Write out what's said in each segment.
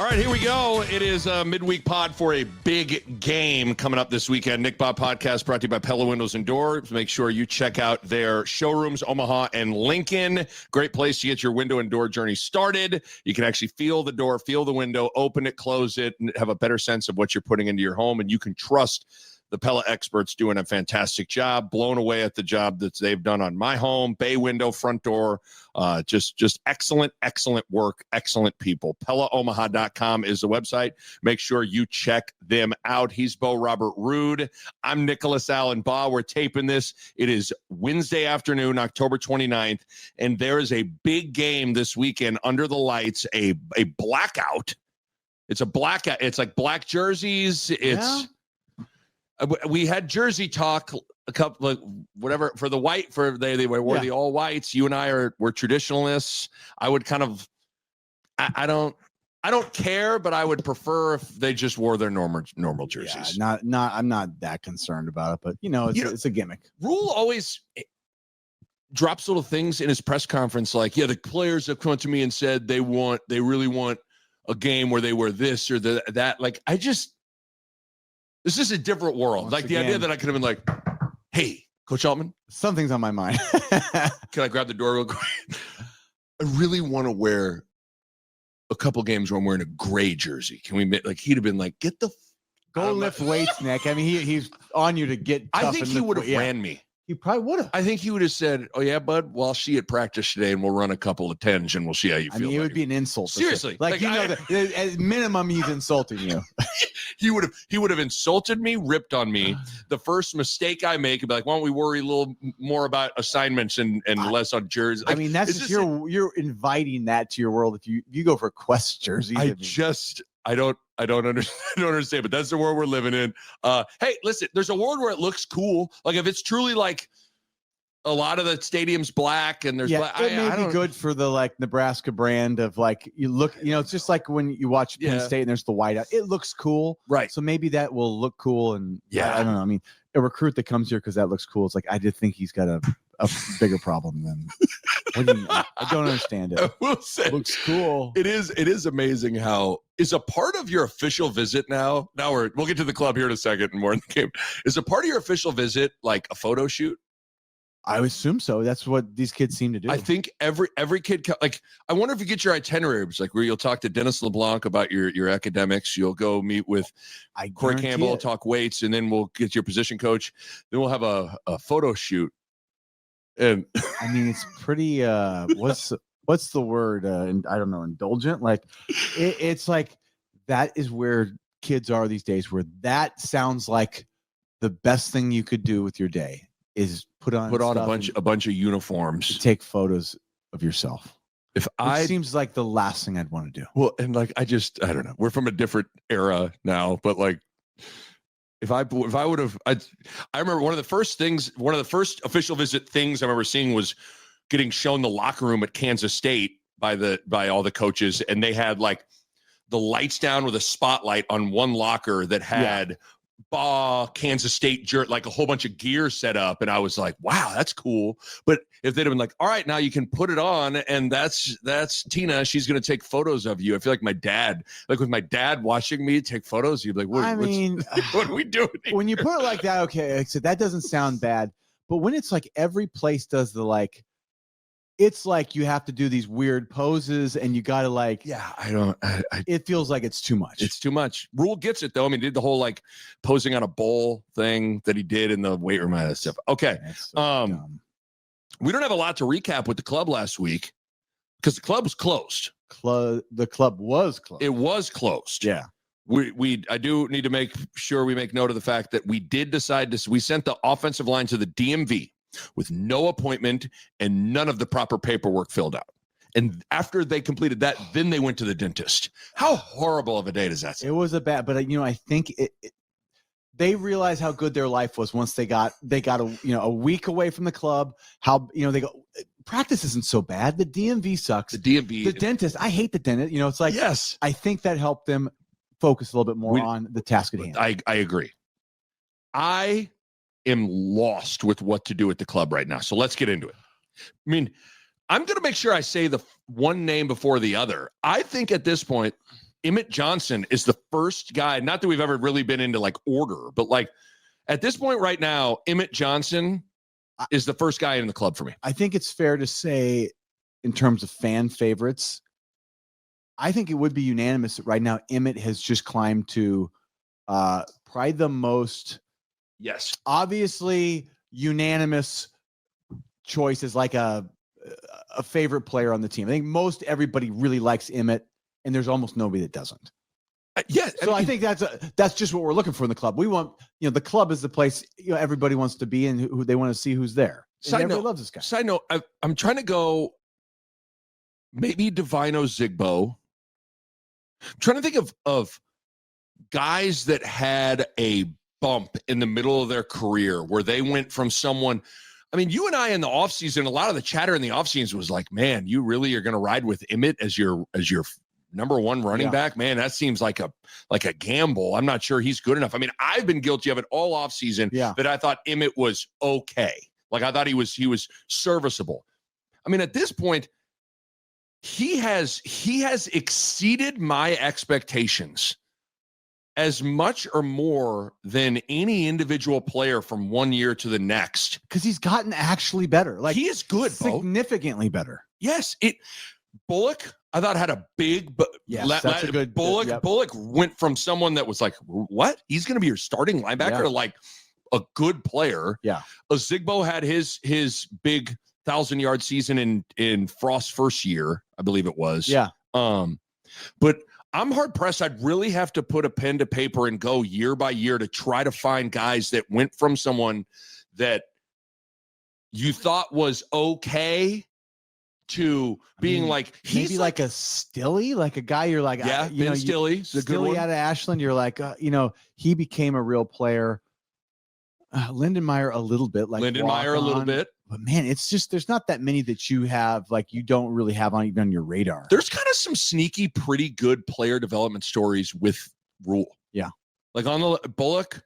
All right, here we go. It is a midweek pod for a big game coming up this weekend. Nick Bob Podcast brought to you by Pella Windows and Doors. Make sure you check out their showrooms, Omaha and Lincoln. Great place to get your window and door journey started. You can actually feel the door, feel the window, open it, close it, and have a better sense of what you're putting into your home. And you can trust the Pella experts doing a fantastic job. Blown away at the job that they've done on my home, bay window, front door. Just excellent work, excellent people. PellaOmaha.com is the website. Make sure you check them out. He's Bo Robert Ruud. I'm Nicholas Allen Bahe. We're taping this. It is Wednesday afternoon, October 29th, and there is a big game this weekend under the lights, a blackout. It's a blackout. It's like black jerseys. We had jersey talk a couple of whatever for the white for they wore the all whites. You and I were traditionalists. I would kind of I don't care, but I would prefer if they just wore their normal jerseys. Yeah, I'm not that concerned about it, but it's a gimmick. Rule always drops little things in his press conference like, the players have come to me and said they really want a game where they wear this or that. Like this is a different world. The idea that I could have been like, hey, Coach Altman. Something's on my mind. Can I grab the door real quick? I really want to wear a couple games where I'm wearing a gray jersey. Can we he'd have been like, get the go lift weights, Nick. I mean, he's on you to get tough. I think he would have ran me. He probably would have. I think he would have said, oh, yeah, bud, well, I'll see you at practice today, and we'll run a couple of 10s, and we'll see how you feel. I mean, it would be an insult. Seriously. Sure. At minimum, he's insulting you. He would have insulted me, ripped on me. The first mistake I make, he'd be like, why don't we worry a little more about assignments and less on jerseys? I mean, that's just you're inviting that to your world. If you go for Quest jerseys. I don't understand, but that's the world we're living in. Hey, listen, there's a world where it looks cool. Like if it's truly like a lot of the stadium's black and there's black. It may be good for the Nebraska brand of you look, it's just like when you watch Penn State and there's the white out. It looks cool. Right. So maybe that will look cool. And I don't know. I mean, a recruit that comes here because that looks cool. It's like, I did think he's got a bigger problem than what do you mean? I don't understand it. I will say it looks cool. It is amazing how is a part of your official visit now we'll get to the club here in a second and more in the game. Is a part of your official visit like a photo shoot? I would assume so. That's what these kids seem to do. I think every kid, I wonder if you get your itineraries, where you'll talk to Dennis LeBlanc about your academics. You'll go meet with Corey Campbell, talk weights, and then we'll get your position coach. Then we'll have a photo shoot. And I mean, it's pretty, what's the word? And I don't know, indulgent. It's like, that is where kids are these days, where that sounds like the best thing you could do with your day is put on a bunch of uniforms, take photos of yourself. It seems like the last thing I'd want to do. Well, and I don't know. We're from a different era now, but if I would have, I remember one of the first official visit things I remember seeing was getting shown the locker room at Kansas State by all the coaches, and they had the lights down with a spotlight on one locker that had Bahe, Kansas State jerk, a whole bunch of gear set up. And I was like, wow, that's cool. But if they'd have been like, all right, now you can put it on, and that's Tina, she's going to take photos of you. I feel like my dad, with my dad watching me take photos, you'd be like, what are we doing here? When you put it like that, okay, so that doesn't sound bad. But when it's every place does it's like you have to do these weird poses and you got to it feels like it's too much. It's too much. Rule gets it though. I mean, he did the whole posing on a bowl thing that he did in the weight room and that stuff. Okay. We don't have a lot to recap with the club last week because the club was closed. The club was closed. It was closed. Yeah. I do need to make sure we make note of the fact that we did decide we sent the offensive line to the DMV with no appointment and none of the proper paperwork filled out. And after they completed that, then they went to the dentist. How horrible of a day does that sound? It was but I think they realized how good their life was once they got a week away from the club. How they go, practice isn't so bad. The DMV sucks. The dentist. I hate the dentist. It's like, yes, I think that helped them focus a little bit more on the task at hand. I agree. I am lost with what to do at the club right now. So let's get into it. I mean, I'm going to make sure I say the one name before the other. I think at this point, Emmett Johnson is the first guy, not that we've ever really been into like order, but like at this point right now, Emmett Johnson is the first guy in the club for me. I think it's fair to say, in terms of fan favorites, I think it would be unanimous that right now Emmett has just climbed to probably the most obviously unanimous choice as like a favorite player on the team. I think most everybody really likes Emmett, and there's almost nobody that doesn't. So I think that's just what we're looking for in the club. We want, the club is the place everybody wants to be, and who they want to see who's there. Everybody loves this guy. Side note, I'm trying to go maybe Divino Zigbo. I'm trying to think of guys that had a bump in the middle of their career where they went from someone. I mean, you and I in the offseason, a lot of the chatter in the offseason was like, man, you really are going to ride with Emmett as your number one running back? Man, that seems like a gamble. I'm not sure he's good enough. I mean, I've been guilty of it all offseason that I thought Emmett was okay. Like I thought he was serviceable. I mean, at this point, he has exceeded my expectations as much or more than any individual player from one year to the next. Because he's gotten actually better. Like he is good, significantly better. Yes. Bullock, I thought had a big, but that's a good Bullock. Yep. Bullock went from someone that was like, what? He's going to be your starting linebacker to like a good player. Yeah. Zigbo had his big 1,000-yard season in Frost's first year, I believe it was. Yeah. But I'm hard pressed. I'd really have to put a pen to paper and go year by year to try to find guys that went from someone that you thought was okay to being like he's like a Stilly, like a guy you're like, Stilly, Stilly out of Ashland. You're like, he became a real player. Lindenmeyer a little bit, like Lindenmeyer a little bit. But man, it's just there's not that many that you have like you don't really have on even on your radar. There's kind of some sneaky, pretty good player development stories with Rule. Yeah, like on the Bullock,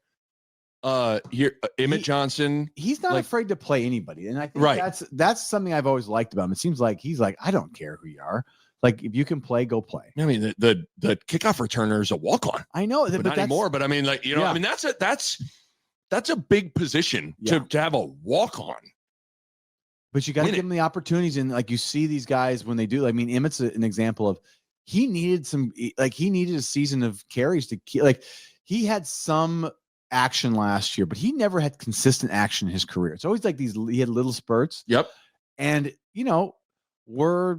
Emmett Johnson. He's not afraid to play anybody, and I think that's something I've always liked about him. It seems like he's like, I don't care who you are. Like if you can play, go play. I mean, the kickoff returner is a walk on. I know, but not anymore. But I mean, like I mean, that's a big position to have a walk on. But you got to give them the opportunities, and like you see these guys when they do. I mean, Emmett's an example of he needed a season of carries to like he had some action last year, but he never had consistent action in his career. It's always like he had little spurts. Yep. And we're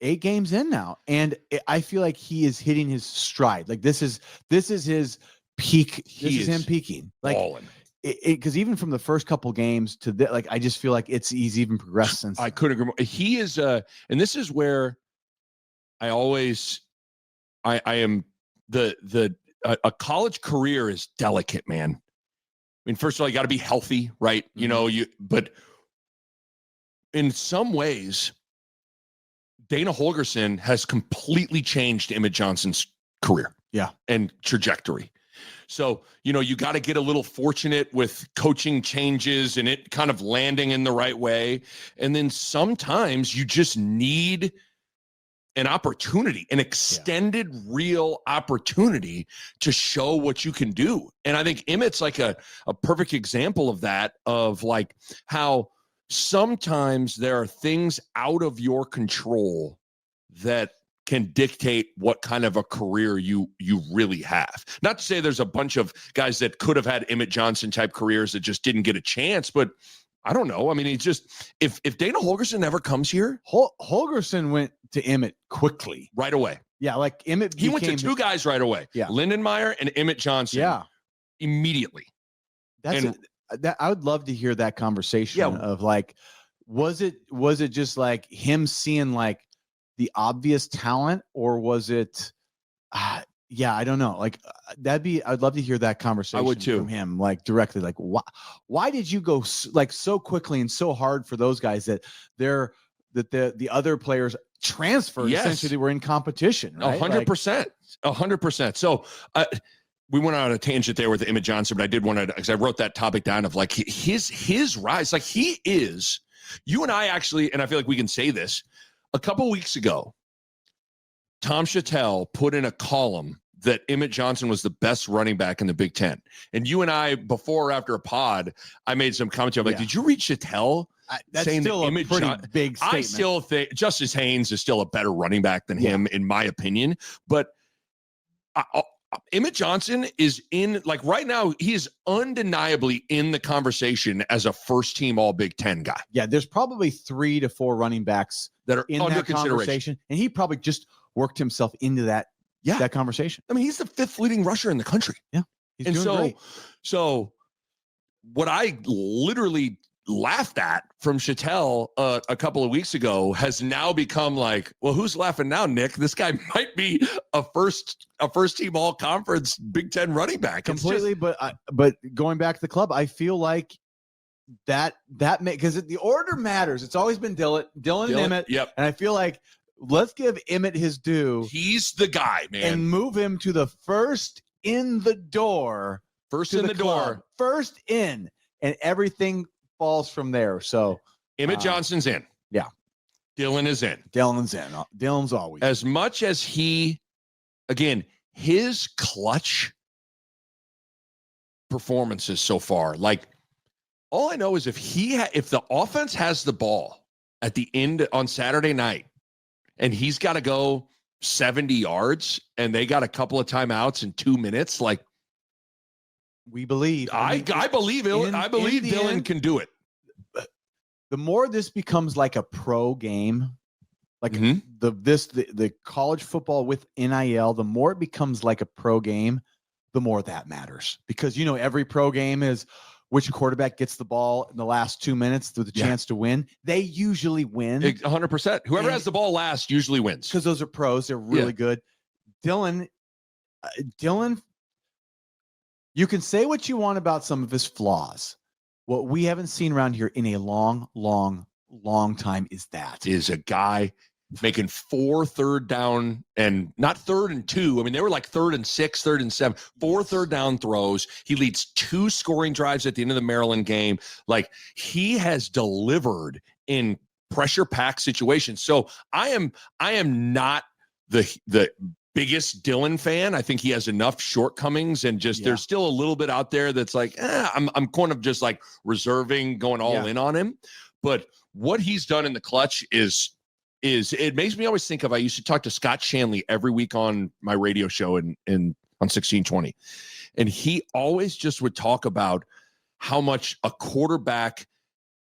8 games in now, and I feel like he is hitting his stride. Like this is his peak. This is him peaking. Like balling. Because even from the first couple games to like, I just feel like he's even progressed since. I couldn't agree more. He is, and this is where I always, I am a college career is delicate, man. I mean, first of all, you got to be healthy, right? Mm-hmm. But in some ways, Dana Holgorsen has completely changed Emmett Johnson's career, and trajectory. So, you got to get a little fortunate with coaching changes and it kind of landing in the right way. And then sometimes you just need an opportunity, an extended real opportunity to show what you can do. And I think Emmett's like a perfect example of that, of like how sometimes there are things out of your control that can dictate what kind of a career you really have. Not to say there's a bunch of guys that could have had Emmett Johnson type careers that just didn't get a chance, but I don't know. I mean, he just, if Dana Holgorsen ever comes here. Holgorsen went to Emmett quickly. Right away. Yeah, like Emmett. He went to 2 guys right away. Yeah. Lindenmeyer and Emmett Johnson. Yeah. Immediately. I would love to hear that conversation of like, was it just like him seeing like the obvious talent, or was it I don't know, like I'd love to hear that conversation. I would too. From him, like directly, like why did you go like so quickly and so hard for those guys that the other players transferred? Essentially they were in competition, right? 100%. So we went on a tangent there with Emmett Johnson, but I did want to, because I wrote that topic down of like his rise. Like he is, you and I actually, and I feel like we can say this, a couple weeks ago, Tom Chattel put in a column that Emmett Johnson was the best running back in the Big Ten. And you and I, before or after a pod, I made some commentary. I'm like, did you read Chattel? That's saying still that a pretty big statement. I still think Justice Haynes is still a better running back than him, in my opinion. But Emmett Johnson is in, like, right now, he is undeniably in the conversation as a first-team All-Big Ten guy. Yeah, there's probably 3 to 4 running backs that are in under that consideration. And he probably just worked himself into that conversation. I mean, he's the 5th leading rusher in the country. Yeah, he's doing great. So what I literally laughed at from Chattel a couple of weeks ago has now become like, well, who's laughing now, Nick? This guy might be a first team all conference Big Ten running back. Completely. But going back to the club, I feel like that because the order matters. It's always been Dylan and Emmett. Yep. And I feel like let's give Emmett his due. He's the guy, man. And move him to the first in the door. First in the door. First in. And everything falls from there. So Emmett Johnson's in. Yeah. Dylan is in. Dylan's in. Dylan's always. As much as his clutch performances so far, like, all I know is if the offense has the ball at the end on Saturday night and he's got to go 70 yards and they got a couple of timeouts in 2 minutes, like, we believe. I believe Dylan can do it. The more this becomes like a pro game, like the college football with NIL, the more it becomes like a pro game, the more that matters. Because, every pro game is which quarterback gets the ball in the last 2 minutes with a chance to win. They usually win. 100%. Whoever has the ball last usually wins. Because those are pros. They're really good. Dylan, you can say what you want about some of his flaws. What we haven't seen around here in a long, long, long time is a guy making 4 third down and not 3rd and 2. I mean, they were like 3rd and 6, 3rd and 7, 4 third down throws. He leads 2 scoring drives at the end of the Maryland game. Like, he has delivered in pressure packed situations. So I am not the biggest Dylan fan. I think he has enough shortcomings and there's still a little bit out there that's like, I'm kind of just like reserving, going all in on him. But what he's done in the clutch is it makes me always think of, I used to talk to Scott Shanley every week on my radio show on 1620. And he always just would talk about how much a quarterback,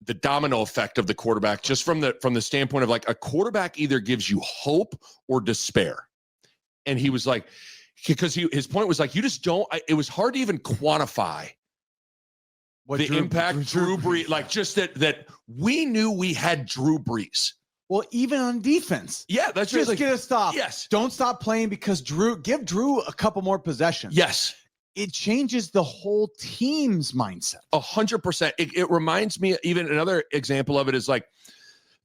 the domino effect of the quarterback, just from the standpoint of like a quarterback either gives you hope or despair. And he was like, because his point was like, you just don't, it was hard to even quantify the impact Drew Brees, like just that we knew we had Drew Brees. Well, even on defense. Yeah, that's just get a stop. Yes. Don't stop playing because give Drew a couple more possessions. Yes. It changes the whole team's mindset. 100%. It reminds me, even another example of it is like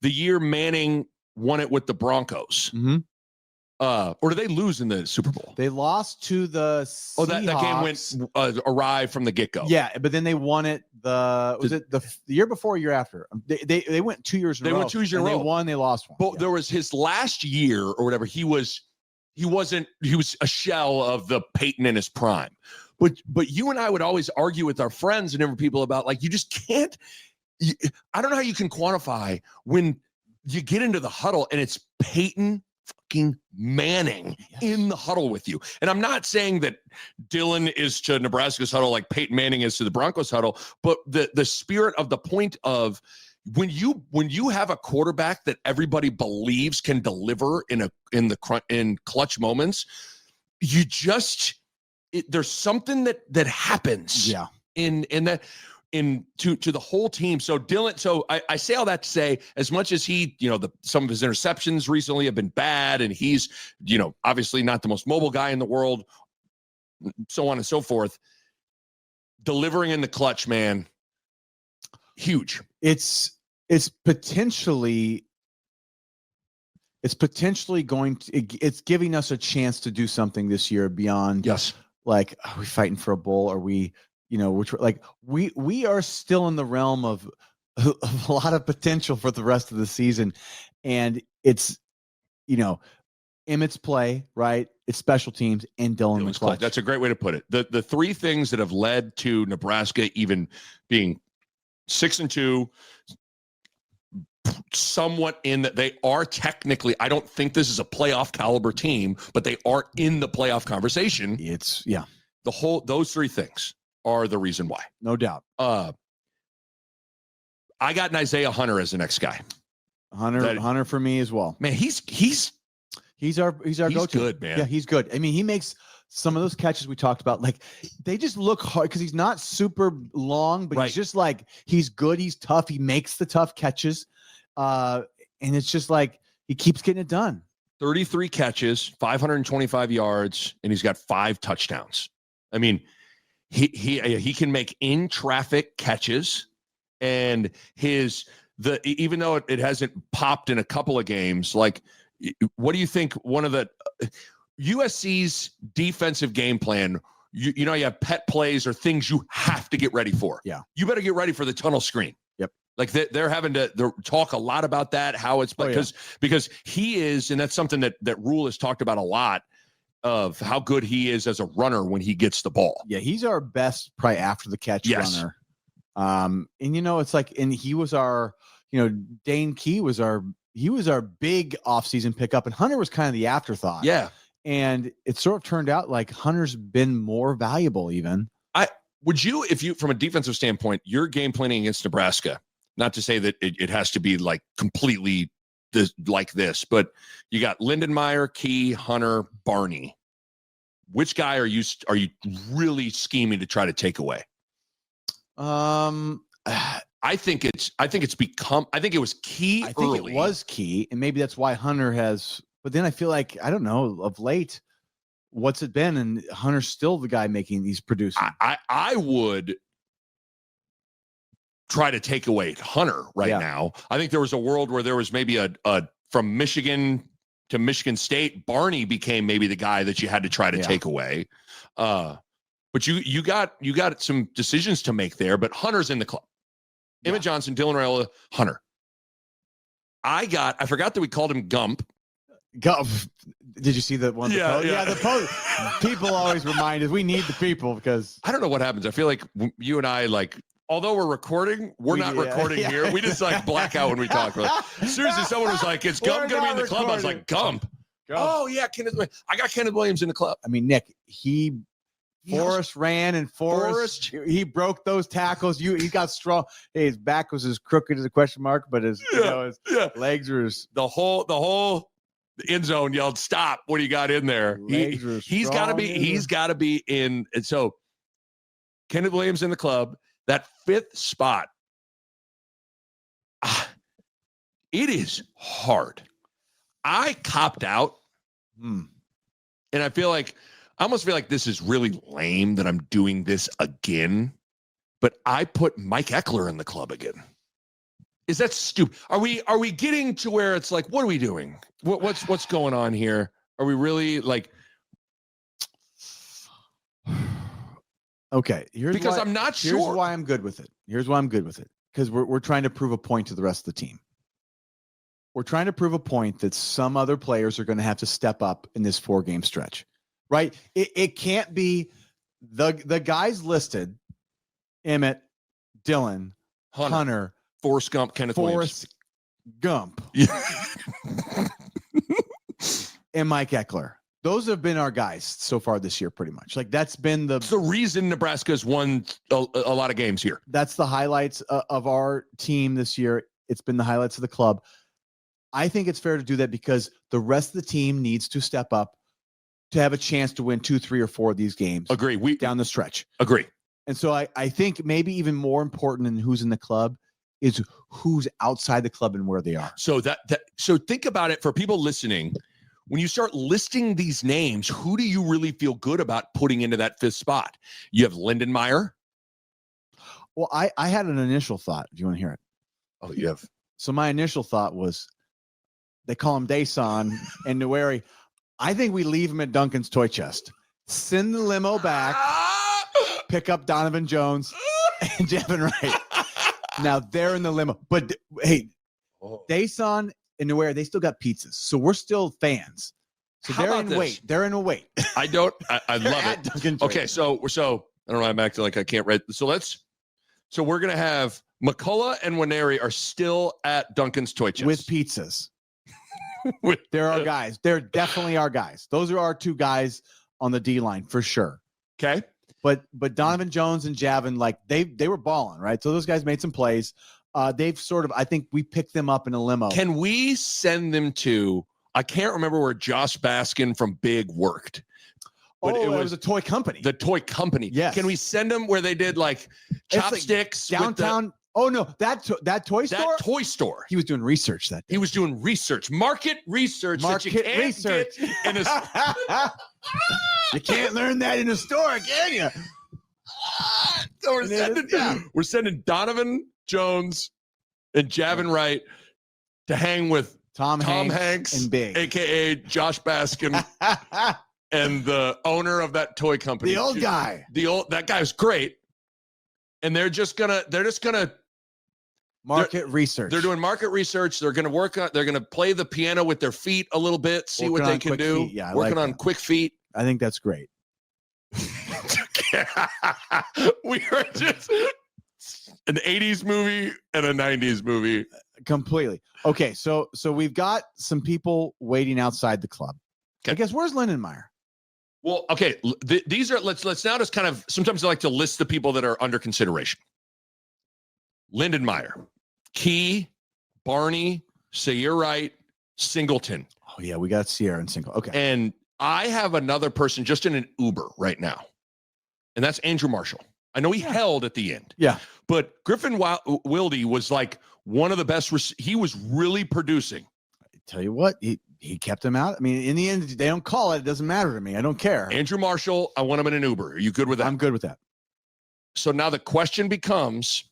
the year Manning won it with the Broncos. Mm-hmm. Or did they lose in the Super Bowl? They lost to the Seahawks. Oh, that game went awry from the get-go. Yeah, but then they won it the year before or year after? They went 2 years in a row. They went 2 years in a row. They won, they lost one. But there was his last year or whatever, he was a shell of the Peyton in his prime. But you and I would always argue with our friends and different people about, like, you just can't, I don't know how you can quantify when you get into the huddle and it's Peyton fucking Manning in the huddle with you. And I'm not saying that Dylan is to Nebraska's huddle like Peyton Manning is to the Broncos huddle, but the spirit of the point of when you have a quarterback that everybody believes can deliver in clutch moments, you just there's something that happens in that to the whole team. So Dylan, so I say all that to say, as much as he, some of his interceptions recently have been bad, and he's, obviously not the most mobile guy in the world, so on and so forth, delivering in the clutch, man, huge. It's potentially going to, it's giving us a chance to do something this year beyond like, are we fighting for a bowl? Are we, which like we are still in the realm of a lot of potential for the rest of the season. And it's, Emmett's play, right? It's special teams and Dylan in the clutch. That's a great way to put it. The three things that have led to Nebraska even being 6-2, somewhat in that they are technically, I don't think this is a playoff caliber team, but they are in the playoff conversation. Those three things are the reason why. No doubt. I got an Isaiah Hunter as the next guy. Hunter for me as well. Man, he's our go-to. He's good, man. Yeah, he's good. I mean, he makes some of those catches we talked about. Like, they just look hard because he's not super long, but he's just like, he's good. He's tough. He makes the tough catches. And it's just like, he keeps getting it done. 33 catches, 525 yards, and he's got 5 touchdowns. I mean, he can make in traffic catches, and even though it hasn't popped in a couple of games, like, what do you think one of the USC's defensive game plan, you have pet plays or things you have to get ready for. Yeah. You better get ready for the tunnel screen. Yep. Like they're having to talk a lot about that, how it's because he is, and that's something that Ruud has talked about a lot, of how good he is as a runner when he gets the ball. Yeah, he's our best probably after the catch runner. And it's like, and he was our, Dane Key was our big offseason pickup, and Hunter was kind of the afterthought. Yeah. And it sort of turned out like Hunter's been more valuable even. If you, from a defensive standpoint, you're game planning against Nebraska, not to say that it has to be like completely like this, but you got Lindenmeyer, Key, Hunter, Barney. Which guy are you really scheming to try to take away? I think it was Key. I think it was Key, and maybe that's why Hunter has. But then I feel like, I don't know, of late, what's it been? And Hunter's still the guy he's producing. I would try to take away Hunter now. I think there was a world where there was maybe a from Michigan to Michigan State, Barney became maybe the guy that you had to try to take away. But you got some decisions to make there. But Hunter's in the club. Emmett Johnson, Dylan Raiola, Hunter. I forgot that we called him Gump. Gump. Did you see that one? The post. People always remind us we need the people, because I don't know what happens. I feel like you and I, like, although we're recording, we're not recording here. We just like black out when we talk. Seriously, someone was like, "Is Gump going to be in the club?" I was like, "Gump." Oh yeah, I got Kenneth Williams in the club. I mean, Nick, Forrest ran, and Forrest he broke those tackles. He got strong. Hey, his back was as crooked as a question mark, but his legs were the whole end zone yelled stop when he got in there. He's got to be in. And so Kenneth Williams in the club, that 5th spot. It is hard. I copped out. And I almost feel like this is really lame that I'm doing this again, but I put Mike Eckler in the club again. Is that stupid? Are we getting to where it's like, what are we doing? What's going on here? Are we really like? Okay, I'm not sure. Here's why I'm good with it. Because we're trying to prove a point to the rest of the team. We're trying to prove a point that some other players are going to have to step up in this 4-game stretch. Right? It can't be the guys listed: Emmett, Dylan, Hunter, Forrest Gump, Kenneth Williams. Gump, and Mike Eckler. Those have been our guys so far this year, pretty much. Like, that's been the reason Nebraska's won a lot of games here. That's the highlights of our team this year. It's been the highlights of the club. I think it's fair to do that because the rest of the team needs to step up to have a chance to win 2, 3, or 4 of these games. Agree. Down the stretch. Agree. And so I think maybe even more important than who's in the club is who's outside the club and where they are. So so think about it for people listening. When you start listing these names, who do you really feel good about putting into that 5th spot? You have Lindenmeyer. Well, I had an initial thought. Do you want to hear it? Oh, you have. So my initial thought was, they call him Dason and Newary. I think we leave him at Duncan's toy chest. Send the limo back. Pick up Donovan Jones and Devin Wright. Now they're in the limo. But hey, Dason and Newary, they still got pizzas. So we're still fans. So How they're about in this? weight. They're in a weight. I love it. Okay, so I don't know. I'm acting like I can't read. So we're gonna have McCullough and Waneri are still at Duncan's Toy Chest with pizzas. They're our guys. They're definitely our guys. Those are our two guys on the D line for sure. Okay. But Donovan Jones and Javin, like they were balling, right? So those guys made some plays. They've sort of, I think we picked them up in a limo. Can we send them to, I can't remember where Josh Baskin from Big worked. But it was a toy company. The toy company. Yes. Can we send them where they did like chopsticks? Like downtown. Oh no, that toy store. That toy store. He was doing research that day. He was doing research, market research that you can't research. get in a. You can't learn that in a store, can you? So we're sending Donovan Jones and Javin Wright to hang with Tom Hanks and Big, aka Josh Baskin, and the owner of that toy company. The old guy. That guy's great. And they're just gonna market research. They're doing market research. They're gonna they're gonna play the piano with their feet a little bit, see what they can do. Yeah, working on quick feet. I think that's great. We are just an 80s movie and a 90s movie. Completely. Okay, so we've got some people waiting outside the club. Okay. I guess where's Lindenmeyer? Well, okay, these are let's now just kind of, sometimes I like to list the people that are under consideration. Lindenmeyer, Key, Barney, Sayre Wright, Singleton. Oh yeah, we got Sierra and Single. Okay. And I have another person just in an Uber right now, and that's Andrew Marshall. I know he held at the end. Yeah. But Griffin Wilde was like one of the best. He was really producing. I tell you what, he kept him out. I mean, in the end, they don't call it. It doesn't matter to me. I don't care. Andrew Marshall, I want him in an Uber. Are you good with that? I'm good with that. So now the question becomes,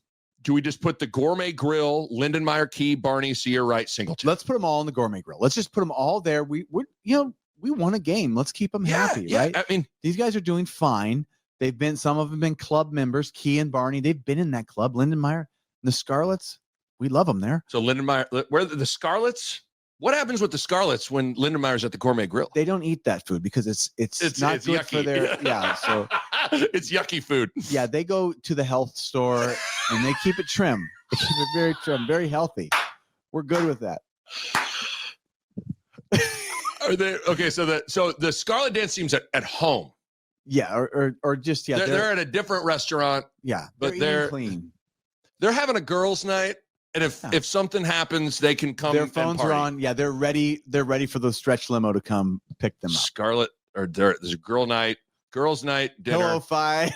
do we just put the Gourmet Grill, Lindenmeyer, Key, Barney, Sayre Wright, Singleton? Let's put them all in the Gourmet Grill. Let's just put them all there. We won a game. Let's keep them happy, right? I mean, these guys are doing fine. Some of them been club members, Key and Barney. They've been in that club. Lindenmeyer, the Scarlets, we love them there. So Lindenmeyer, where the Scarlets? What happens with the Scarlets when Lindenmeyer's at the Gourmet Grill? They don't eat that food because it's not good yucky. for their so it's yucky food. Yeah, they go to the health store and they keep it trim. They keep it very trim, very healthy. We're good with that. Are they okay? So the Scarlet Dance team's at home. Yeah, or just they're at a different restaurant. Yeah, but they're clean. They're having a girls' night, and if something happens, they can come. Their phones are on. Yeah, they're ready. They're ready for the stretch limo to come pick them up. Scarlet, or there's a girls' night dinner. Hello, Phi.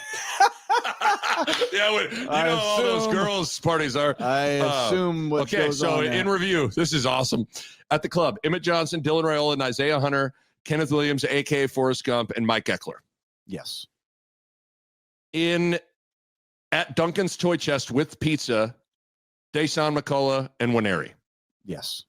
Yeah, all those girls' parties are. I assume what goes on there. In review, this is awesome. At the club, Emmett Johnson, Dylan Raiola, and Isaiah Hunter, Kenneth Williams, a.k.a. Forrest Gump, and Mike Eckler. Yes. At Duncan's Toy Chest with pizza, Dasan McCullough and Waneri. Yes.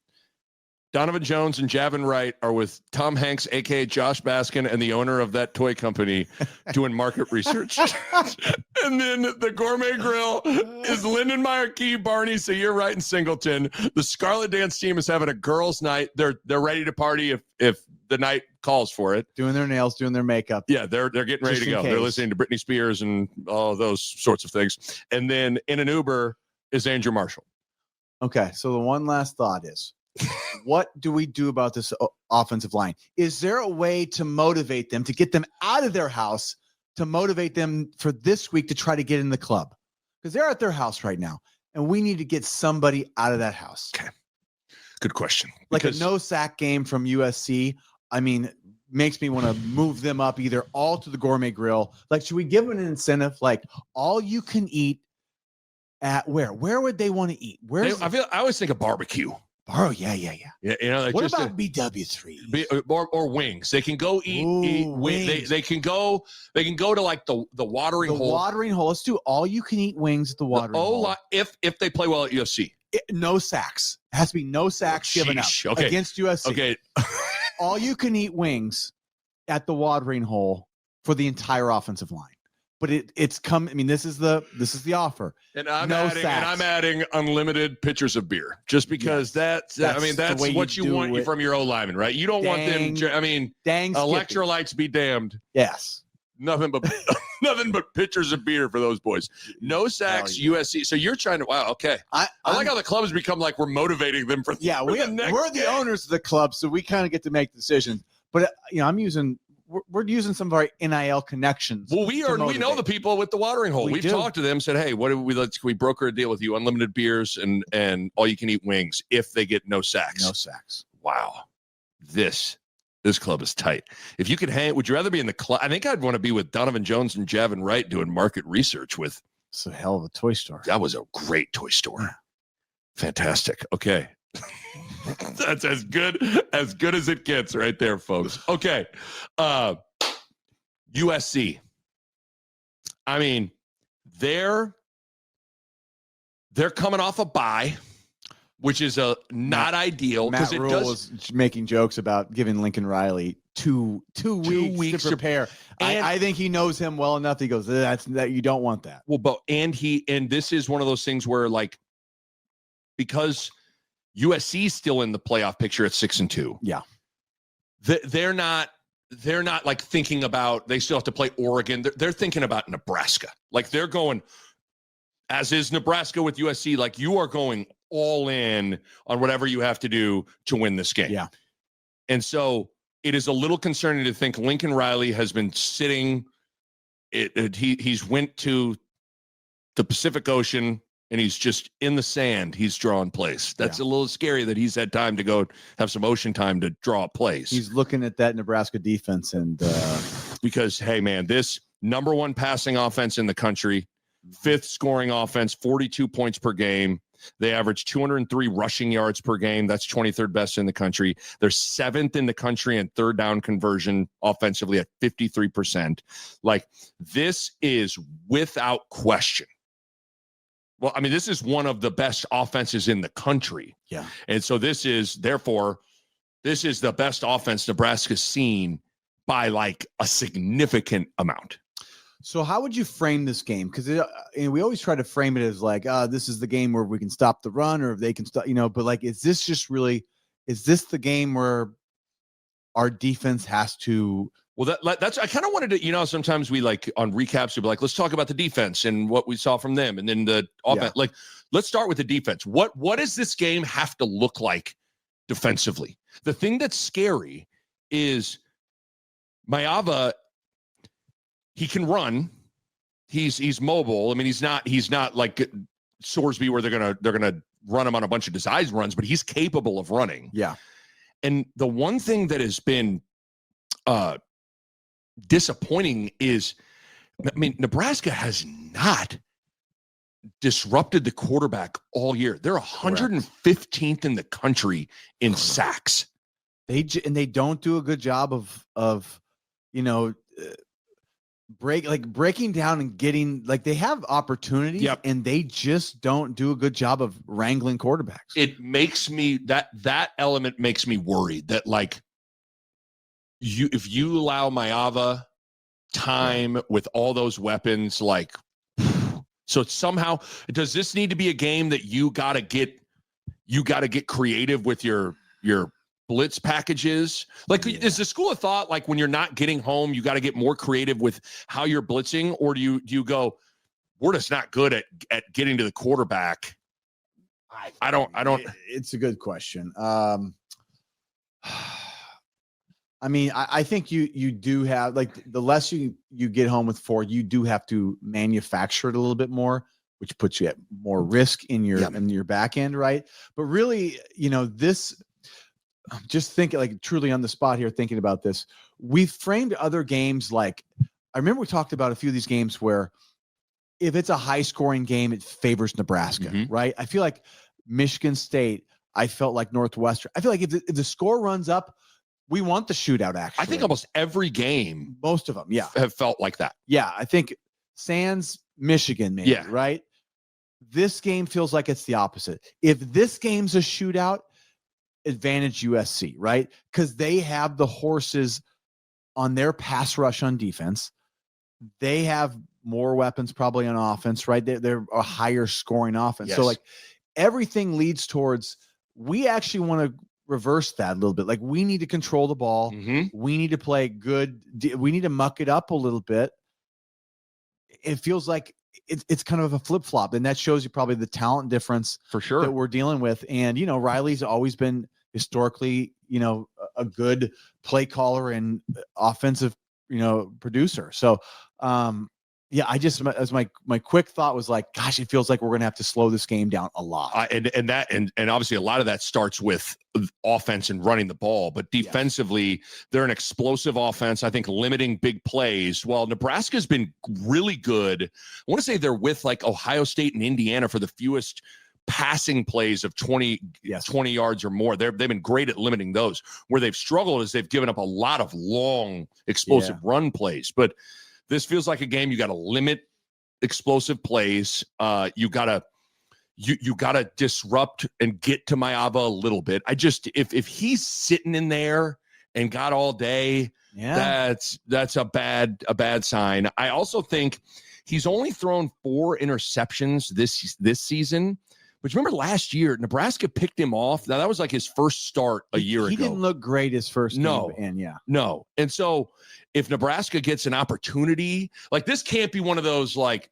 Donovan Jones and Javin Wright are with Tom Hanks, a.k.a. Josh Baskin, and the owner of that toy company doing market research. And then the Gourmet Grill is Lindenmeyer, Key, Barney, Sayre Wright, and Singleton. The Scarlet Dance team is having a girls' night. They're ready to party if the night calls for it. Doing their nails, doing their makeup. Yeah, they're getting ready to go. They're listening to Britney Spears and all those sorts of things. And then in an Uber is Andrew Marshall. Okay, so the one last thought is, what do we do about this offensive line? Is there a way to motivate them, to get them out of their house, to motivate them for this week to try to get in the club? Because they're at their house right now, and we need to get somebody out of that house. Okay. Good question. Like a no-sack game from USC, I mean, makes me want to move them up either all to the Gourmet Grill. Like, should we give them an incentive? Like, all you can eat at where? Where would they want to eat? I always think of barbecue. Oh, yeah. Yeah, what about BW3? Or wings? They can go eat wings. They can go to like the watering hole. The watering hole. Let's do all you can eat wings at the watering hole. If they play well at USC. No sacks. It has to be no sacks given up against USC. Okay. All you can eat wings at the watering hole for the entire offensive line. but it's come. I mean, this is the offer. And I'm No adding, sacks. and I'm adding unlimited pitchers of beer, just because that's I mean, that's the way what you want it. from your O-lineman, right? You don't want them. I mean, Dang, electrolytes be damned. Yes, Nothing but nothing but pitchers of beer for those boys. No sacks, yeah. USC. So you're trying to. Wow. Okay. I like how the club has become like we're motivating them for. Yeah, we're the owners of the club, so we kind of get to make decisions. But we're using some of our NIL connections. Well, we know the people with the watering hole. We've talked to them, said, hey, what do we broker a deal with you? Unlimited beers and all you can eat wings if they get no sacks. No sacks. Wow. This club is tight. If you could would you rather be in the club? I think I'd want to be with Donovan Jones and Javin Wright doing market research with. It's a hell of a toy store. That was a great toy store. Fantastic. Okay. That's as good as it gets right there, folks. Okay. USC. I mean, they're coming off a bye, which is not ideal because it was making jokes about giving Lincoln Riley two weeks to prepare. I think he knows him well enough. He goes, that you don't want that. Well, and this is one of those things where, like, because USC is still in the playoff picture at 6-2. Yeah, they're not like thinking about. They still have to play Oregon. They're thinking about Nebraska. Like, they're going, as is Nebraska with USC. Like, you are going all in on whatever you have to do to win this game. Yeah. And so it is a little concerning to think Lincoln Riley has been sitting. He's went to the Pacific Ocean and he's just in the sand. He's drawing plays. That's a little scary that he's had time to go have some ocean time to draw a plays. He's looking at that Nebraska defense and because, hey man, this number one passing offense in the country, fifth scoring offense, 42 points per game. They average 203 rushing yards per game. That's 23rd best in the country. They're seventh in the country in third down conversion offensively at 53%. Like, this is without question. Well, I mean, this is one of the best offenses in the country. Yeah. And so this is the best offense Nebraska's seen by like a significant amount. So how would you frame this game? Because we always try to frame it as like, this is the game where we can stop the run or if they can stop, but like, is this the game where our defense has to? Well, that's, I kind of wanted to, sometimes we like on recaps, we'll be like, let's talk about the defense and what we saw from them. And then the offense, like, let's start with the defense. What does this game have to look like defensively? The thing that's scary is Mayava. He can run. He's mobile. I mean, he's not like Sorsby where they're gonna run him on a bunch of design runs, but he's capable of running. Yeah. And the one thing that has been disappointing is, I mean, Nebraska has not disrupted the quarterback all year. They're 115th in the country in sacks. They don't do a good job of breaking down and getting, like, they have opportunities and they just don't do a good job of wrangling quarterbacks. It makes me that element makes me worried that, like, if you allow Mayava time with all those weapons, like, so somehow does this need to be a game that you got to get creative with your blitz packages? Like, is the school of thought, like, when you're not getting home, you got to get more creative with how you're blitzing? Or do you go, we're just not good at getting to the quarterback? I don't. It's a good question. I mean, I think you do have, like, the less you get home with 4, you do have to manufacture it a little bit more, which puts you at more risk in your back end, right? But really, this, just thinking, like, truly on the spot here, thinking about this, we've framed other games like, I remember we talked about a few of these games where if it's a high scoring game, it favors Nebraska, right? I feel like Michigan State, I felt like Northwestern. I feel like if the score runs up, we want the shootout, actually. I think almost every game, most of them, have felt like that. Yeah, I think sans Michigan, maybe, right? This game feels like it's the opposite. If this game's a shootout, advantage USC, right? Because they have the horses on their pass rush on defense. They have more weapons probably on offense, right? They're a higher scoring offense. Yes. So like everything leads towards, we actually want to reverse that a little bit. Like we need to control the ball. We need to play good. We need to muck it up a little bit. It feels like it's kind of a flip flop, and that shows you probably the talent difference for sure that we're dealing with. And, Riley's always been historically, a good play caller and offensive, producer. So, as my quick thought was like, gosh, it feels like we're going to have to slow this game down a lot. And obviously a lot of that starts with offense and running the ball, but defensively, they're an explosive offense. I think limiting big plays. Well, Nebraska's been really good. I want to say they're with like Ohio State and Indiana for the fewest passing plays of 20 yards or more. They've been great at limiting those. Where they've struggled is they've given up a lot of long, explosive run plays. But this feels like a game you got to limit explosive plays. You gotta disrupt and get to Mayava a little bit. If he's sitting in there and got all day, that's a bad sign. I also think he's only thrown 4 interceptions this season. But remember last year, Nebraska picked him off. Now that was like his first start a year ago. He didn't look great his first game. No. And so if Nebraska gets an opportunity, like this can't be one of those like,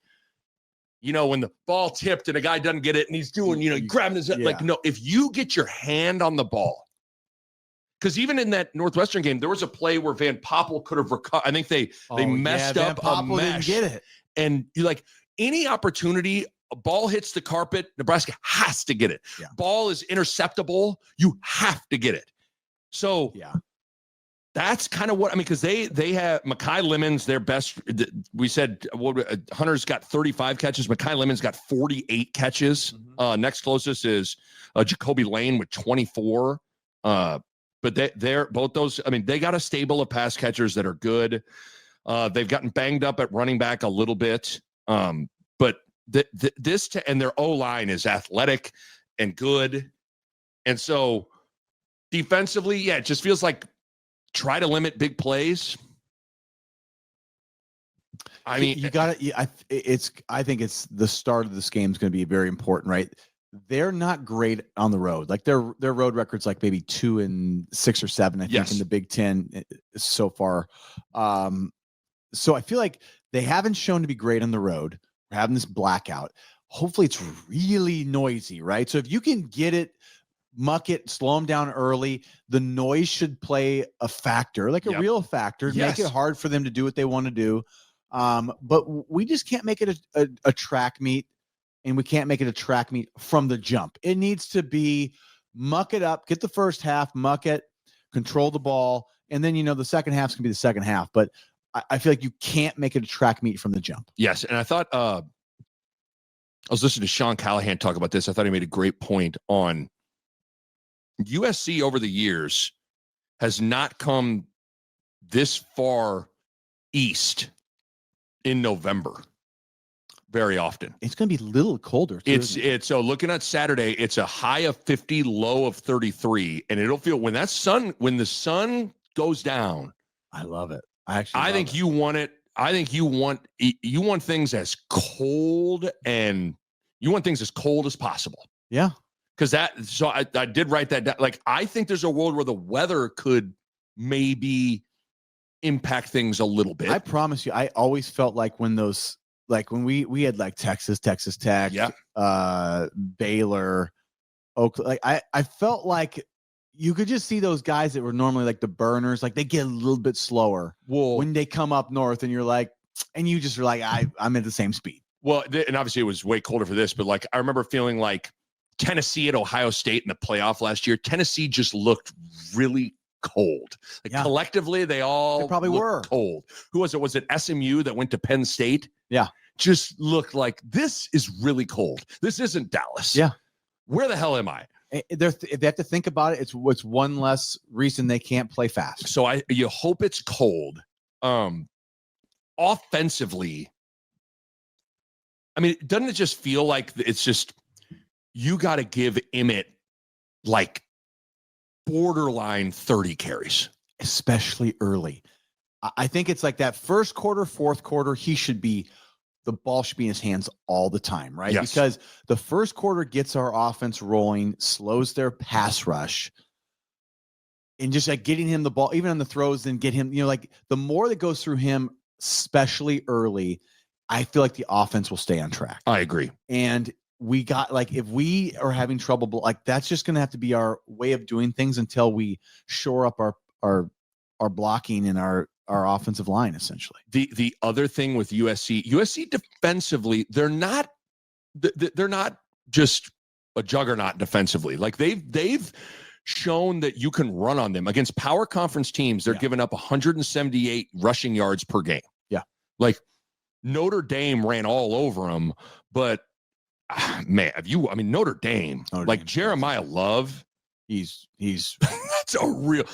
when the ball tipped and a guy doesn't get it and he's doing, grabbing his like, no, if you get your hand on the ball, because even in that Northwestern game, there was a play where Van Poppel could have recovered. I think they messed up a mesh. Didn't get it. And you like any opportunity, a ball hits the carpet, Nebraska has to get it. Yeah. Ball is interceptable. You have to get it. So that's kind of what, because they have Mekhi Lemons, their best. We said Hunter's got 35 catches. Mekhi Lemons got 48 catches. Next closest is Jacoby Lane with 24. But they're both those. They got a stable of pass catchers that are good. They've gotten banged up at running back a little bit. But and their O-line is athletic and good. And so defensively, it just feels like try to limit big plays. I think it's the start of this game is going to be very important, right? They're not great on the road. Like their road record's like maybe 2-6 or 7, I think, in the Big Ten so far. So I feel like they haven't shown to be great on the road. We're having this blackout. Hopefully it's really noisy, right? So if you can get it, muck it, slow them down early, the noise should play a factor, like a real factor, make it hard for them to do what they want to do. But we just can't make it a track meet, and we can't make it a track meet from the jump. It needs to be muck it up, get the first half, muck it, control the ball, and then, the second half's going to be the second half. But I feel like you can't make it a track meet from the jump. Yes, and I thought I was listening to Sean Callahan talk about this. I thought he made a great point on USC over the years has not come this far east in November very often. It's going to be a little colder too, it's so looking at Saturday, it's a high of 50, low of 33, and it'll feel when the sun goes down. I love it. I think you want it. I think you want things as cold as possible. Yeah. Because I did write that down. Like, I think there's a world where the weather could maybe impact things a little bit. I promise you, I always felt like when we had like Texas Tech, Baylor, Oakland, like I felt like you could just see those guys that were normally like the burners, like they get a little bit slower when they come up north, and you're like, and you just are like, I'm at the same speed. Well, and obviously it was way colder for this, but like I remember feeling like Tennessee at Ohio State in the playoff last year. Tennessee just looked really cold. Collectively, they probably were cold. Who was it? Was it SMU that went to Penn State? Yeah. Just looked like this is really cold. This isn't Dallas. Yeah. Where the hell am I? If they have to think about it, it's one less reason they can't play fast. So you hope it's cold. Offensively, doesn't it just feel like it's just you got to give Emmett like borderline 30 carries, especially early? I think it's like that first quarter, fourth quarter, he should be the ball should be in his hands all the time, right? Yes. Because the first quarter gets our offense rolling, slows their pass rush, and just like getting him the ball, even on the throws, and get him, like the more that goes through him, especially early, I feel like the offense will stay on track. I agree. And we got if we are having trouble, that's just going to have to be our way of doing things until we shore up our blocking and our offensive line, essentially. The other thing with USC defensively, they're not just a juggernaut defensively. Like they've shown that you can run on them against power conference teams. They're giving up 178 rushing yards per game. Yeah. Like Notre Dame ran all over them, but man, Notre Dame, Jeremiah Love, he's that's a real,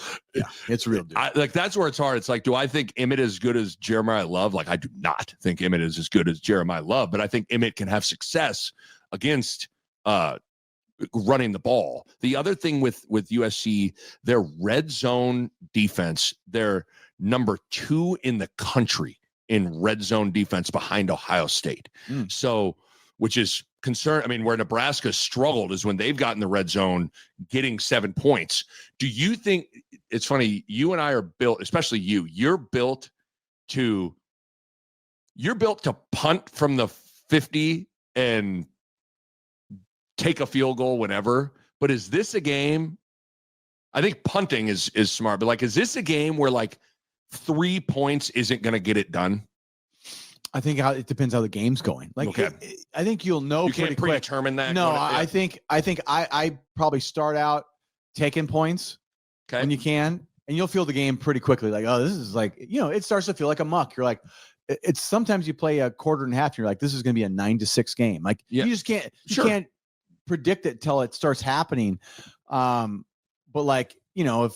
it's real dude. That's where it's hard. It's like, do I think Emmett is as good as Jeremiah Love? Like, I do not think Emmett is as good as Jeremiah Love, but I think Emmett can have success against running the ball. The other thing with USC, their red zone defense, they're number 2 in the country in red zone defense behind Ohio State. So, which is concern. I mean, where Nebraska struggled is when they've gotten the red zone getting 7 points. Do you think it's funny? You and I are built, especially you're built to punt from the 50 and take a field goal whenever. But is this a game? I think punting is smart, but is this a game where 3 points isn't going to get it done? I think it depends how the game's going. Okay. I think you'll know you pretty can't quick. Predetermine that. No, I think I probably start out taking points when you can, and you'll feel the game pretty quickly. This is it starts to feel like a muck. You're like, it's sometimes you play a quarter and a half, and you're like, this is going to be a 9-6 game. You just can't, you can't predict it till it starts happening. But if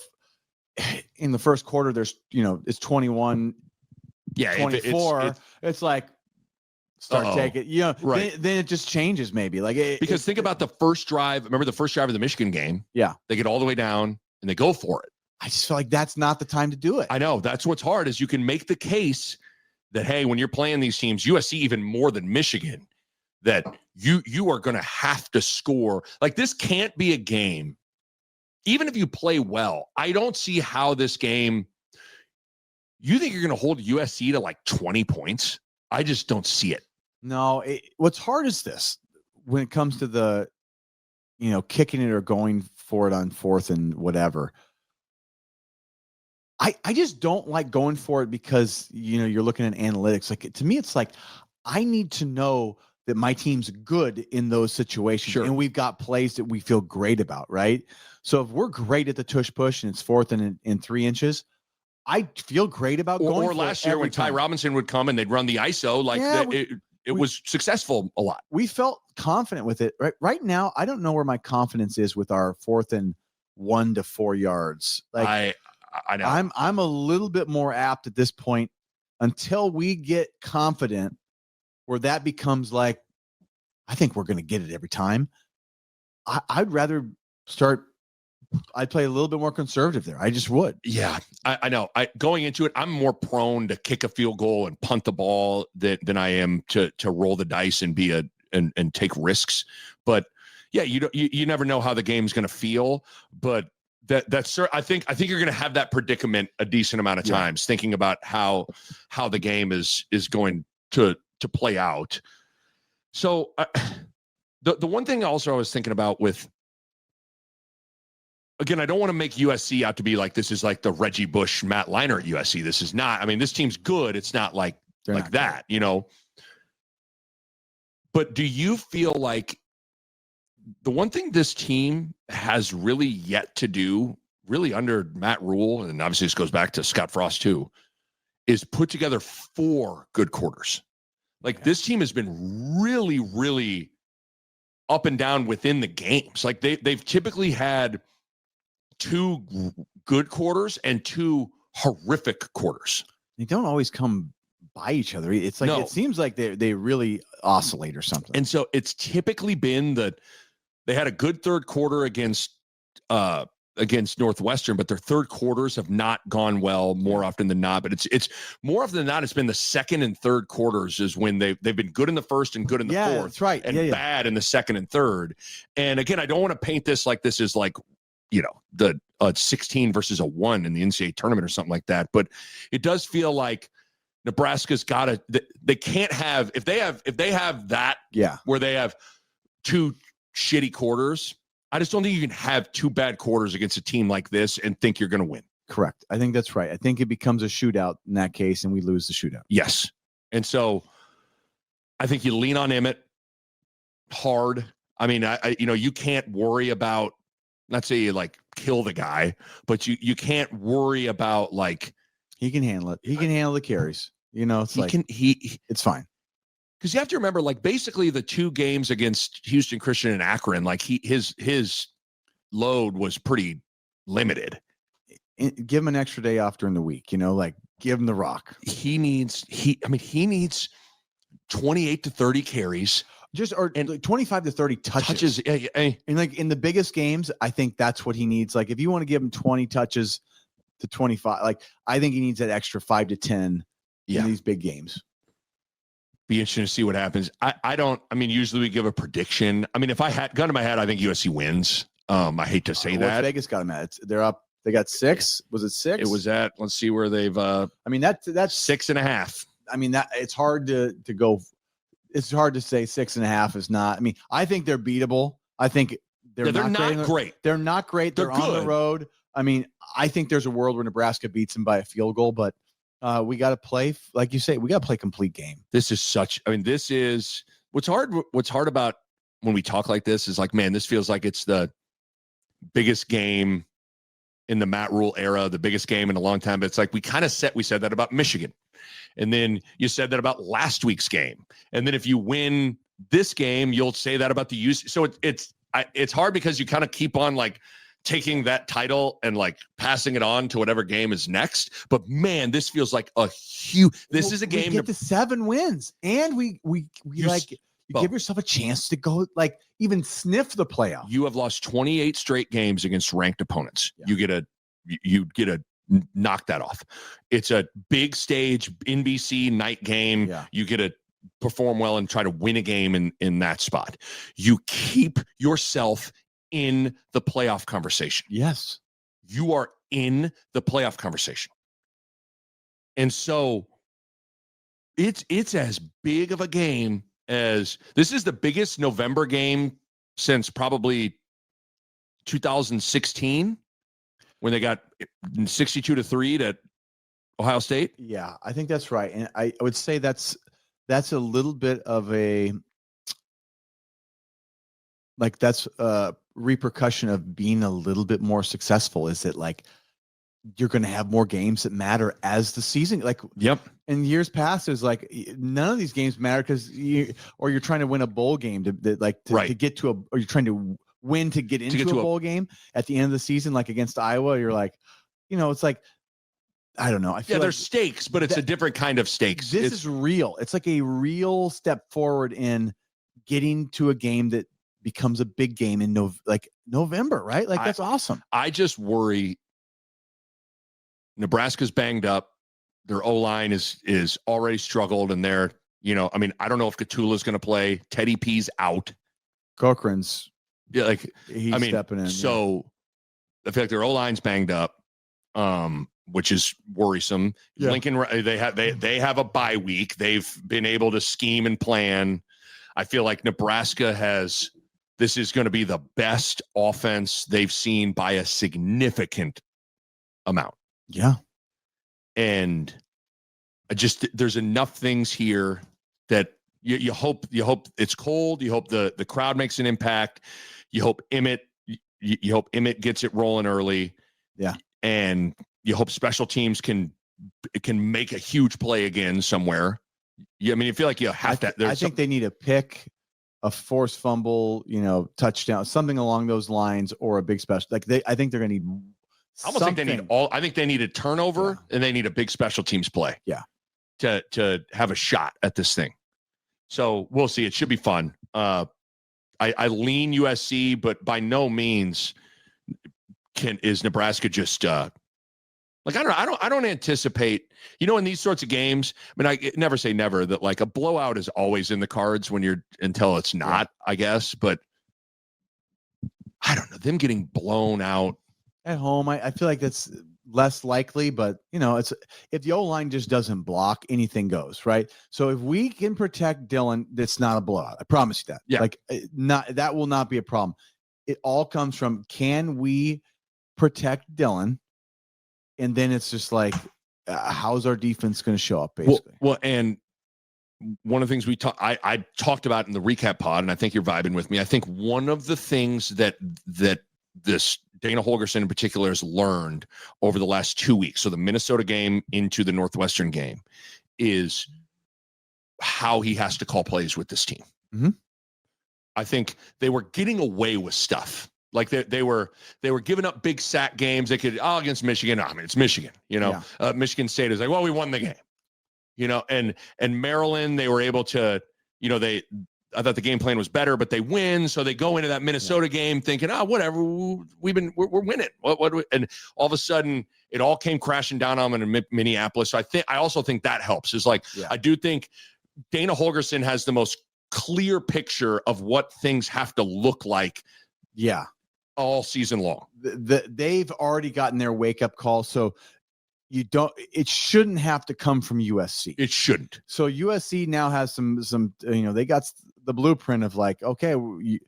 in the first quarter there's it's 21. 24. It's like start taking. Right. Then it just changes maybe. Because think about the first drive. Remember the first drive of the Michigan game? Yeah. They get all the way down and they go for it. I just feel like that's not the time to do it. I know. That's what's hard is you can make the case that, hey, when you're playing these teams, USC even more than Michigan, that you are going to have to score. This can't be a game. Even if you play well, I don't see how this game. You think you're going to hold USC to 20 points? I just don't see it. No, what's hard is this when it comes to the, kicking it or going for it on fourth and whatever. I just don't like going for it because, you're looking at analytics. To me, it's I need to know that my team's good in those situations. Sure. And we've got plays that we feel great about, right? So if we're great at the tush push and it's fourth and in 3 inches, I feel great about going. Or last year when Ty Robinson would come and they'd run the ISO, it was successful a lot. We felt confident with it. Right now, I don't know where my confidence is with our 4th and 1 to 4 yards. I know. I'm a little bit more apt at this point until we get confident where that becomes I think we're going to get it every time. I'd rather I'd play a little bit more conservative there. I just would. Yeah, I know. Going into it, I'm more prone to kick a field goal and punt the ball than I am to roll the dice and and take risks. But yeah, you never know how the game's going to feel. But that's I think you're going to have that predicament a decent amount of times, thinking about how the game is going to play out. So the one thing also I was thinking about with. Again, I don't want to make USC out to be this is the Reggie Bush, Matt Leinart at USC. This is not. I mean, this team's good. It's not like that, But do you feel like the one thing this team has really yet to do, really under Matt Rule, and obviously this goes back to Scott Frost too, is put together 4 good quarters. This team has been really, really up and down within the games. They've typically had 2 good quarters and 2 horrific quarters. They don't always come by each other. It's it seems like they really oscillate or something. And so it's typically been that they had a good third quarter against against Northwestern, but their third quarters have not gone well more often than not. But it's more often than not, it's been the second and third quarters is when they've been good in the first and good in the fourth. That's right. And bad in the second and third. And again, I don't want to paint this like this is like, the 16 versus a 1 in the NCAA tournament or something like that. But it does feel like Nebraska's got to, they can't have, if they have that, where they have two shitty quarters, I just don't think you can have two bad quarters against a team like this and think you're going to win. Correct. I think that's right. I think it becomes a shootout in that case and we lose the shootout. Yes. And so I think you lean on Emmett hard. I mean, you can't worry about, not say you like kill the guy, but you can't worry about like he can handle it. He can handle the carries. It's fine. Because you have to remember, like basically the two games against Houston Christian and Akron, like his load was pretty limited. Give him an extra day off during the week. Give him the rock. He needs 28 to 30 carries. And 25 to 30 touches. And like in the biggest games, I think that's what he needs. Like if you want to give him 20 touches to 25, like I think he needs that extra 5 to 10 in these big games. Be interesting to see what happens. Usually we give a prediction. I mean, if I had gun to my head, I think USC wins. I hate to say that. Vegas got them at. They're up. They got 6. Was it 6? It was at, let's see where they've, that's 6.5. I mean, that it's hard to go. It's hard to say 6.5 is not. I mean, I think they're beatable. I think they're not great. They're not great. They're on the road. I mean, I think there's a world where Nebraska beats them by a field goal, but we got to play, like you say, we got to play complete game. This is what's hard. What's hard about when we talk like this is like, man, this feels like it's the biggest game in the Matt Rule era, the biggest game in a long time. But it's like we said that about Michigan. And then you said that about last week's game. And then if you win this game, you'll say that about the UC. So it's hard because you kind of keep on like taking that title and like passing it on to whatever game is next. But man, this feels like a huge. This is a game. We get to 7 wins, and we give yourself a chance to go like even sniff the playoff. You have lost 28 straight games against ranked opponents. Yeah. You get a knock that off. It's a big stage NBC night game. Yeah. You get to perform well and try to win a game in that spot. You keep yourself in the playoff conversation. Yes. You are in the playoff conversation. And so it's as big of a game as this is the biggest November game since probably 2016. When they got 62-3 to Ohio State? Yeah, I think that's right. And I would say that's a little bit of a repercussion of being a little bit more successful. Is that like you're going to have more games that matter as the season? Like, yep. In years past, it's like none of these games matter because you're trying to win a bowl game to get to or you're trying to win to get into a bowl game at the end of the season, like against Iowa. You're like, it's like, I don't know. I feel there's stakes, but it's a different kind of stakes. This is real. It's like a real step forward in getting to a game that becomes a big game in November, right? Like that's awesome. I just worry Nebraska's banged up. Their O-line is already struggled, and they're, I don't know if Catula's going to play. Teddy P's out. Cochran's he's stepping in. So I feel like their O-line's banged up, which is worrisome. Yeah. Lincoln, they have a bye week. They've been able to scheme and plan. I feel like Nebraska this is going to be the best offense they've seen by a significant amount. Yeah. And there's enough things here that you hope it's cold. You hope the crowd makes an impact. You hope Emmett gets it rolling early. Yeah. And you hope special teams can make a huge play again somewhere. Yeah. I mean, you feel like you have to. I think they need a pick, a forced fumble, touchdown, something along those lines, or a big special. I think they're going to need. I almost think they need I think they need a turnover and they need a big special teams play. Yeah. To have a shot at this thing. So we'll see. It should be fun. I lean USC, but by no means is Nebraska just like I don't anticipate, in these sorts of games. I mean, I never say never that like a blowout is always in the cards until it's not, I guess. But I don't know, them getting blown out at home. I feel like that's less likely, but it's if the O-line just doesn't block, anything goes, right? So if we can protect Dylan, that's not a blowout. I promise you that. Yeah. Like that will not be a problem. It all comes from, can we protect Dylan? And then it's just like, how's our defense going to show up, basically? Well, and one of the things I talked about in the recap pod, and I think you're vibing with me. I think one of the things that this Dana Holgorsen in particular has learned over the last 2 weeks, so the Minnesota game into the Northwestern game, is how he has to call plays with this team. Mm-hmm. I think they were getting away with stuff. Like they were giving up big sack games. They could against Michigan. I mean, it's Michigan. Michigan State is like, well, we won the game. And Maryland, they were able to. I thought the game plan was better, but they win, so they go into that Minnesota game thinking, whatever, we're winning. And all of a sudden, it all came crashing down on them in Minneapolis. So I also think that helps. Is like I do think Dana Holgorsen has the most clear picture of what things have to look like. Yeah. All season long. They've already gotten their wake-up call, so it shouldn't have to come from USC. It shouldn't. So USC now has some they got the blueprint of like, okay, we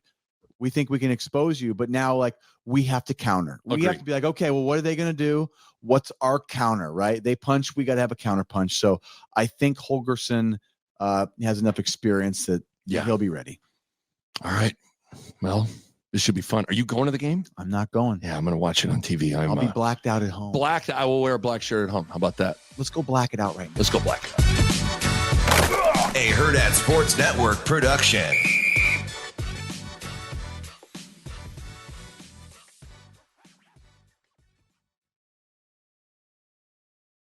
think we can expose you, but now like we have to counter. We have to be like, okay, well, what are they going to do? What's our counter, right? They punch, we got to have a counter punch. So I think Holgorsen has enough experience that he'll be ready. All right. Well, this should be fun. Are you going to the game? I'm not going. Yeah, I'm going to watch it on TV. I'll be blacked out at home. I will wear a black shirt at home. How about that? Let's go black it out right now. Let's go black it out. A Hurrdat Sports Network production.